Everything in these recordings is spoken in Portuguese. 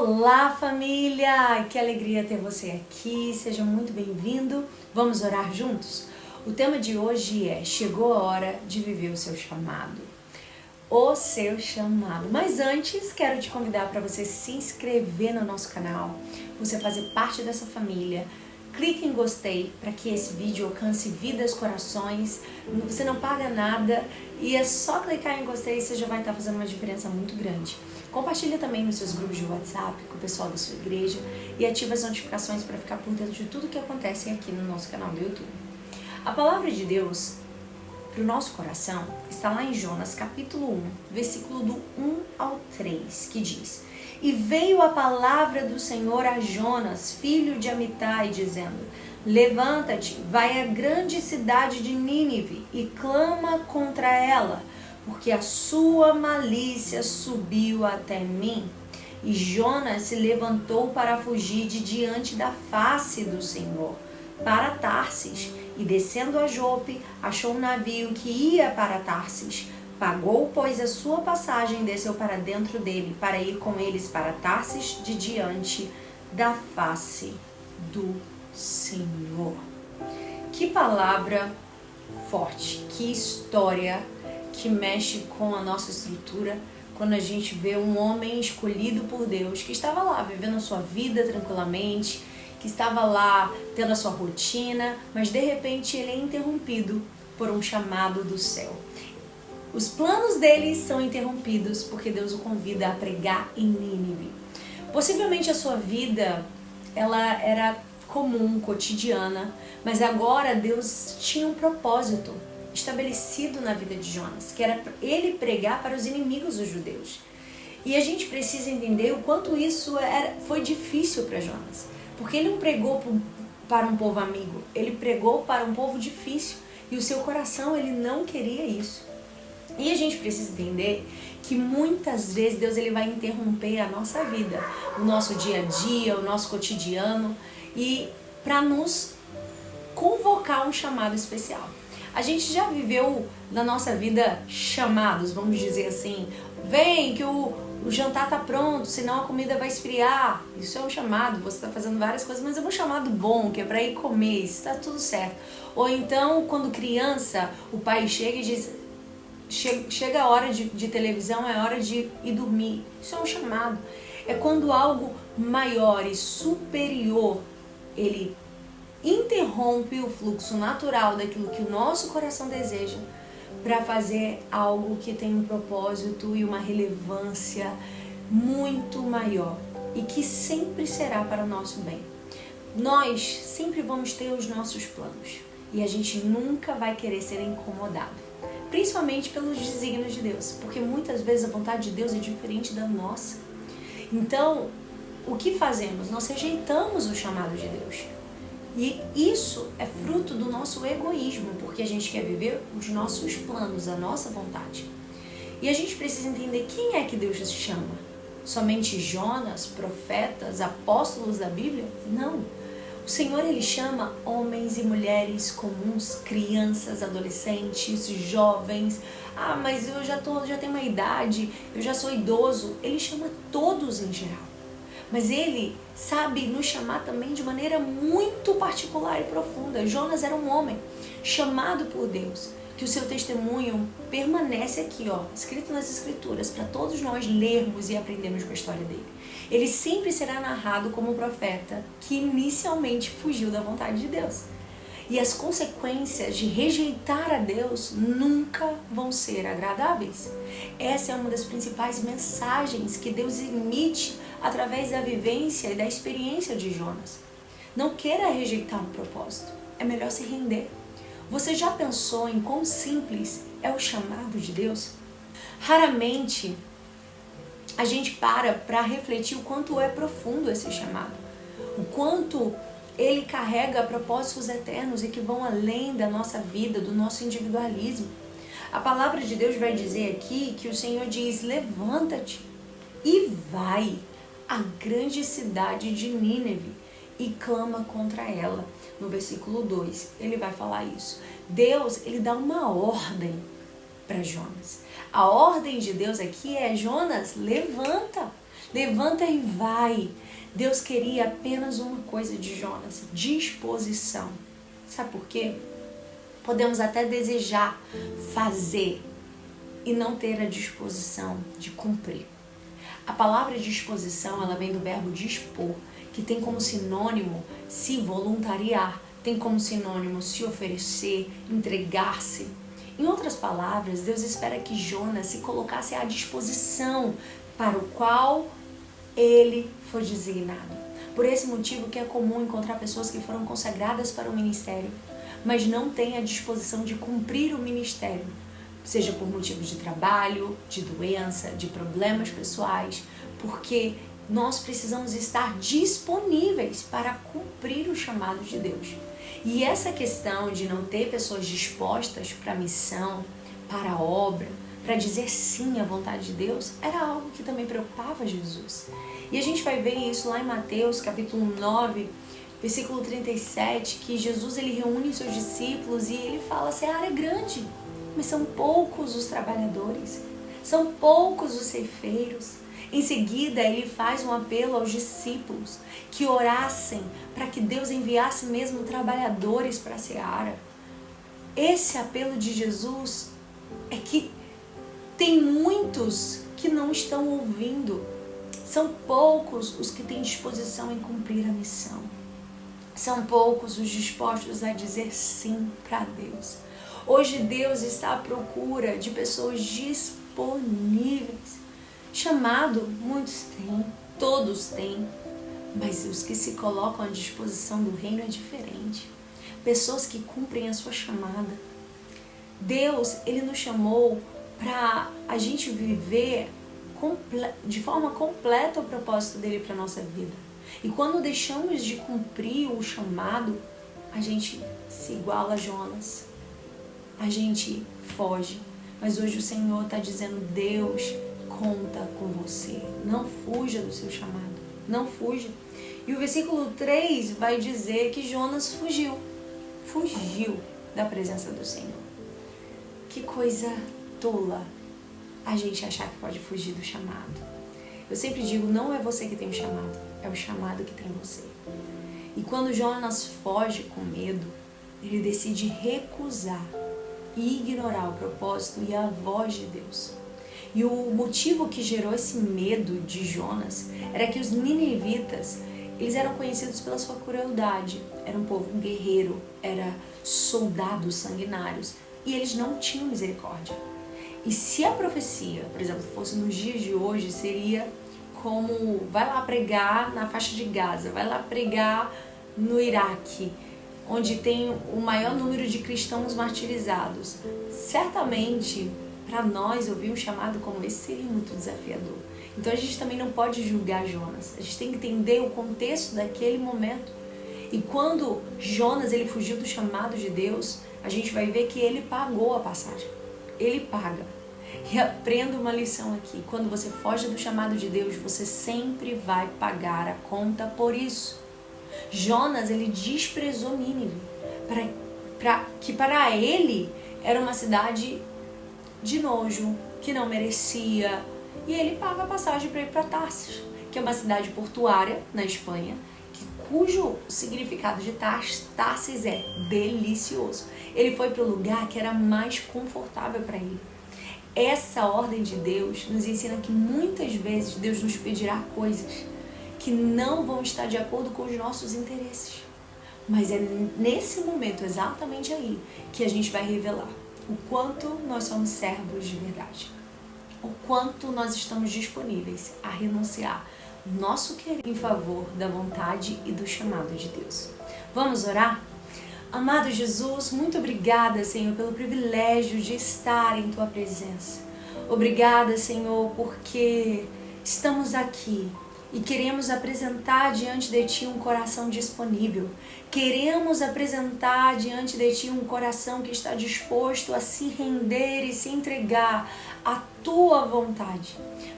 Olá, família! Que alegria ter você aqui, seja muito bem-vindo. Vamos orar juntos? O tema de hoje é: chegou a hora de viver o seu chamado. O seu chamado. Mas antes, quero te convidar para você se inscrever no nosso canal, você fazer parte dessa família. Clique em gostei para que esse vídeo alcance vidas, corações. Você não paga nada e é só clicar em gostei e você já vai estar fazendo uma diferença muito grande. Compartilha também nos seus grupos de WhatsApp com o pessoal da sua igreja e ativa as notificações para ficar por dentro de tudo que acontece aqui no nosso canal do YouTube. A palavra de Deus para o nosso coração está lá em Jonas capítulo 1, versículo do 1 ao 3, que diz: E veio a palavra do Senhor a Jonas, filho de Amitai, dizendo: Levanta-te, vai à grande cidade de Nínive e clama contra ela, porque a sua malícia subiu até mim. E Jonas se levantou para fugir de diante da face do Senhor, para Tarsis, e descendo a Jope, achou um navio que ia para Tarsis. Pagou, pois, a sua passagem e desceu para dentro dele, para ir com eles para Tarsis, de diante da face do Senhor. Que palavra forte, que história que mexe com a nossa estrutura, quando a gente vê um homem escolhido por Deus, que estava lá vivendo a sua vida tranquilamente, que estava lá tendo a sua rotina, mas de repente ele é interrompido por um chamado do céu. Os planos dele são interrompidos porque Deus o convida a pregar em Nínive. Possivelmente a sua vida ela era comum, cotidiana, mas agora Deus tinha um propósito estabelecido na vida de Jonas, que era ele pregar para os inimigos dos judeus. E a gente precisa entender o quanto isso foi difícil para Jonas, porque ele não pregou para um povo amigo, ele pregou para um povo difícil, e o seu coração ele não queria isso. E a gente precisa entender que muitas vezes Deus ele vai interromper a nossa vida, o nosso dia a dia, o nosso cotidiano, e para nos convocar um chamado especial. A gente já viveu na nossa vida chamados, vamos dizer assim: vem que o jantar tá pronto, senão a comida vai esfriar. Isso é um chamado, você está fazendo várias coisas, mas é um chamado bom, que é para ir comer, está tudo certo. Ou então, quando criança, o pai chega e diz: chega a hora de televisão, é hora de ir dormir. Isso é um chamado. É quando algo maior e superior, ele interrompe o fluxo natural daquilo que o nosso coração deseja para fazer algo que tem um propósito e uma relevância muito maior e que sempre será para o nosso bem. Nós sempre vamos ter os nossos planos e a gente nunca vai querer ser incomodado, principalmente pelos desígnios de Deus, porque muitas vezes a vontade de Deus é diferente da nossa. Então, o que fazemos? Nós rejeitamos o chamado de Deus. E isso é fruto do nosso egoísmo, porque a gente quer viver os nossos planos, a nossa vontade. E a gente precisa entender quem é que Deus chama. Somente Jonas, profetas, apóstolos da Bíblia? Não. O Senhor ele chama homens e mulheres comuns, crianças, adolescentes, jovens. Ah, mas eu já tenho uma idade, eu já sou idoso. Ele chama todos em geral. Mas ele sabe nos chamar também de maneira muito particular e profunda. Jonas era um homem chamado por Deus, que o seu testemunho permanece aqui, escrito nas Escrituras, para todos nós lermos e aprendermos com a história dele. Ele sempre será narrado como um profeta que inicialmente fugiu da vontade de Deus. E as consequências de rejeitar a Deus nunca vão ser agradáveis. Essa é uma das principais mensagens que Deus emite através da vivência e da experiência de Jonas. Não queira rejeitar um propósito, é melhor se render. Você já pensou em quão simples é o chamado de Deus? Raramente a gente para refletir o quanto é profundo esse chamado, o quanto ele carrega propósitos eternos e que vão além da nossa vida, do nosso individualismo. A palavra de Deus vai dizer aqui que o Senhor diz: levanta-te e vai à grande cidade de Nínive e clama contra ela. No versículo 2, ele vai falar isso. Deus, ele dá uma ordem para Jonas. A ordem de Deus aqui é: Jonas, levanta. Levanta e vai. Deus queria apenas uma coisa de Jonas: disposição. Sabe por quê? Podemos até desejar fazer e não ter a disposição de cumprir. A palavra disposição, ela vem do verbo dispor, que tem como sinônimo se voluntariar, tem como sinônimo se oferecer, entregar-se. Em outras palavras, Deus espera que Jonas se colocasse à disposição para o qual ele foi designado. Por esse motivo que é comum encontrar pessoas que foram consagradas para o ministério, mas não têm a disposição de cumprir o ministério, seja por motivos de trabalho, de doença, de problemas pessoais, porque nós precisamos estar disponíveis para cumprir o chamado de Deus. E essa questão de não ter pessoas dispostas para a missão, para a obra, para dizer sim à vontade de Deus, era algo que também preocupava Jesus. E a gente vai ver isso lá em Mateus, capítulo 9, versículo 37, que Jesus ele reúne seus discípulos e ele fala: a seara é grande, mas são poucos os trabalhadores, são poucos os ceifeiros. Em seguida, ele faz um apelo aos discípulos que orassem para que Deus enviasse mesmo trabalhadores para a seara. Esse apelo de Jesus é que tem muitos que não estão ouvindo. São poucos os que têm disposição em cumprir a missão. São poucos os dispostos a dizer sim para Deus. Hoje Deus está à procura de pessoas disponíveis. Chamado, muitos têm, todos têm, mas os que se colocam à disposição do reino é diferente. Pessoas que cumprem a sua chamada. Deus, ele nos chamou para a gente viver de forma completa o propósito dele para a nossa vida. E quando deixamos de cumprir o chamado, a gente se iguala a Jonas. A gente foge. Mas hoje o Senhor está dizendo: Deus conta com você. Não fuja do seu chamado. Não fuja. E o versículo 3 vai dizer que Jonas fugiu. Fugiu da presença do Senhor. Que coisa tola a gente achar que pode fugir do chamado. Eu sempre digo, não é você que tem o chamado, é o chamado que tem você. E quando Jonas foge com medo, ele decide recusar e ignorar o propósito e a voz de Deus. E o motivo que gerou esse medo de Jonas era que os ninivitas, eles eram conhecidos pela sua crueldade. Era um povo guerreiro, era soldados sanguinários e eles não tinham misericórdia. E se a profecia, por exemplo, fosse nos dias de hoje, seria como: vai lá pregar na faixa de Gaza, vai lá pregar no Iraque, onde tem o maior número de cristãos martirizados. Certamente, para nós, ouvir um chamado como esse seria muito desafiador. Então a gente também não pode julgar Jonas. A gente tem que entender o contexto daquele momento. E quando Jonas ele fugiu do chamado de Deus, a gente vai ver que ele pagou a passagem. Ele paga. E aprenda uma lição aqui: quando você foge do chamado de Deus, você sempre vai pagar a conta por isso. Jonas, ele desprezou Nínive, que para ele era uma cidade de nojo, que não merecia. E ele paga a passagem para ir para Tarsis, que é uma cidade portuária na Espanha, cujo significado de Tarsis é delicioso. Ele foi para o lugar que era mais confortável para ele. Essa ordem de Deus nos ensina que muitas vezes Deus nos pedirá coisas que não vão estar de acordo com os nossos interesses. Mas é nesse momento, exatamente aí, que a gente vai revelar o quanto nós somos servos de verdade. O quanto nós estamos disponíveis a renunciar nosso querer em favor da vontade e do chamado de Deus. Vamos orar? Amado Jesus, muito obrigada, Senhor, pelo privilégio de estar em Tua presença. Obrigada, Senhor, porque estamos aqui e queremos apresentar diante de Ti um coração disponível. Queremos apresentar diante de Ti um coração que está disposto a se render e se entregar à Tua vontade.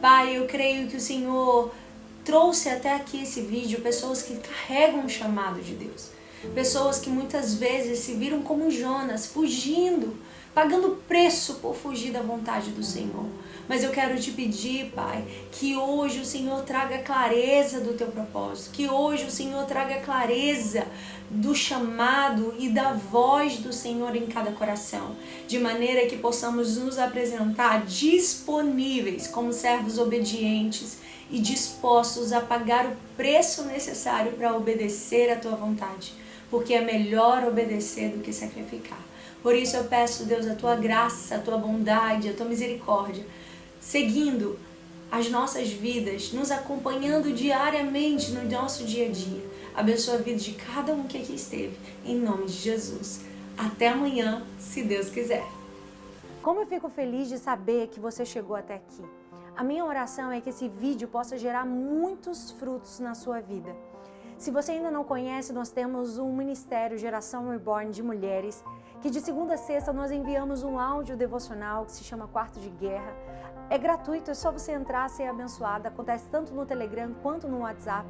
Pai, eu creio que o Senhor trouxe até aqui esse vídeo pessoas que carregam o chamado de Deus. Pessoas que muitas vezes se viram como Jonas, fugindo, pagando preço por fugir da vontade do Senhor. Mas eu quero te pedir, Pai, que hoje o Senhor traga clareza do teu propósito, que hoje o Senhor traga clareza do chamado e da voz do Senhor em cada coração, de maneira que possamos nos apresentar disponíveis como servos obedientes e dispostos a pagar o preço necessário para obedecer à tua vontade, porque é melhor obedecer do que sacrificar. Por isso eu peço, Deus, a tua graça, a tua bondade, a tua misericórdia, seguindo as nossas vidas, nos acompanhando diariamente no nosso dia a dia. Abençoa a vida de cada um que aqui esteve, em nome de Jesus. Até amanhã, se Deus quiser. Como eu fico feliz de saber que você chegou até aqui. A minha oração é que esse vídeo possa gerar muitos frutos na sua vida. Se você ainda não conhece, nós temos um ministério Geração Reborn de mulheres, que de segunda a sexta nós enviamos um áudio devocional que se chama Quarto de Guerra. É gratuito, é só você entrar, ser abençoada. Acontece tanto no Telegram quanto no WhatsApp.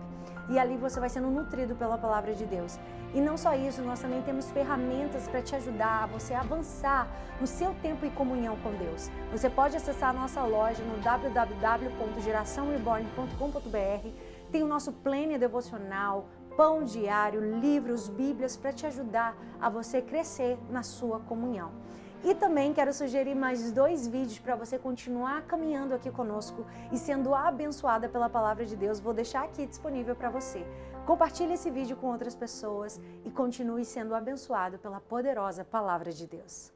E ali você vai sendo nutrido pela palavra de Deus. E não só isso, nós também temos ferramentas para te ajudar a você avançar no seu tempo em comunhão com Deus. Você pode acessar a nossa loja no www.geraçãoreborn.com.br. Tem o nosso plano devocional, pão diário, livros, bíblias para te ajudar a você crescer na sua comunhão. E também quero sugerir mais 2 vídeos para você continuar caminhando aqui conosco e sendo abençoada pela palavra de Deus. Vou deixar aqui disponível para você. Compartilhe esse vídeo com outras pessoas e continue sendo abençoado pela poderosa palavra de Deus.